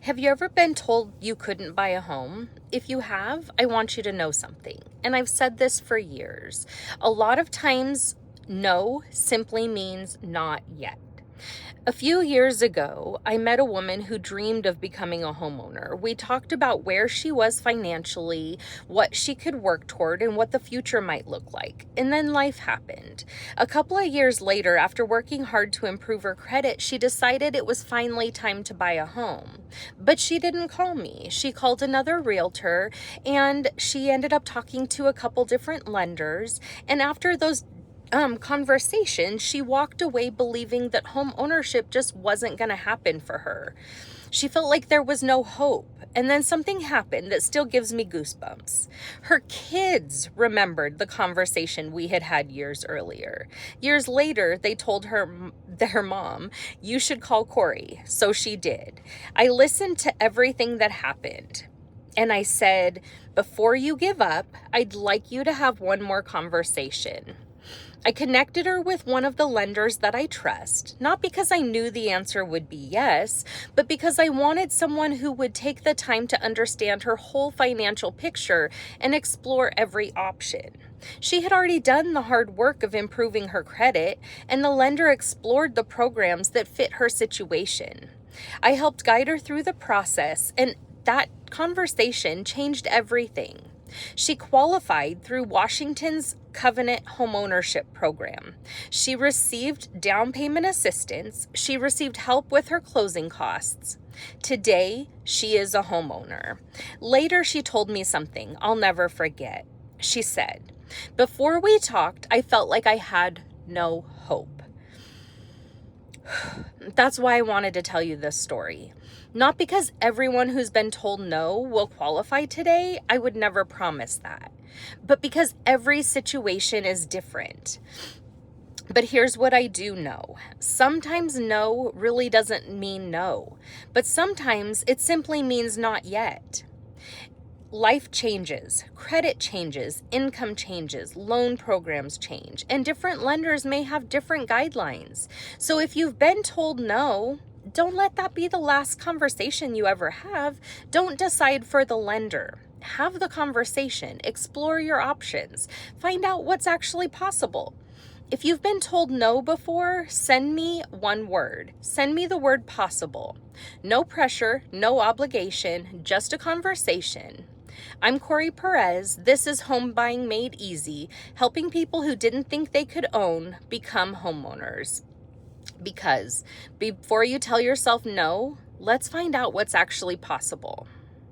Have you ever been told you couldn't buy a home? If you have, I want you to know something. And I've said this for years. A lot of times, no simply means not yet. A few years ago, I met a woman who dreamed of becoming a homeowner. We talked about where she was financially, what she could work toward, and what the future might look like. And then life happened. A couple of years later, after working hard to improve her credit, she decided it was finally time to buy a home. But she didn't call me. She called another realtor, and she ended up talking to a couple different lenders. And after those conversation, she walked away believing that home ownership just wasn't going to happen for her. She felt like there was no hope. And then something happened that still gives me goosebumps. Her kids remembered the conversation we had had years earlier. Years later, they told their mom, "You should call Cori." So she did. I listened to everything that happened. And I said, "Before you give up, I'd like you to have one more conversation." I connected her with one of the lenders that I trust, not because I knew the answer would be yes, but because I wanted someone who would take the time to understand her whole financial picture and explore every option. She had already done the hard work of improving her credit, and the lender explored the programs that fit her situation. I helped guide her through the process, and that conversation changed everything. She qualified through Washington's Covenant homeownership program. She received down payment assistance. She received help with her closing costs. Today, she is a homeowner. Later, she told me something I'll never forget. She said, "Before we talked, I felt like I had no hope." That's why I wanted to tell you this story. Not because everyone who's been told no will qualify today, I would never promise that, but because every situation is different. But here's what I do know. Sometimes no really doesn't mean no, but sometimes it simply means not yet. Life changes, credit changes, income changes, loan programs change, and different lenders may have different guidelines. So if you've been told no, don't let that be the last conversation you ever have. Don't decide for the lender. Have the conversation, explore your options, find out what's actually possible. If you've been told no before, send me one word. Send me the word possible. No pressure, no obligation, just a conversation. I'm Cori Perez. This is Home Buying Made Easy, helping people who didn't think they could own become homeowners. Because before you tell yourself no, let's find out what's actually possible.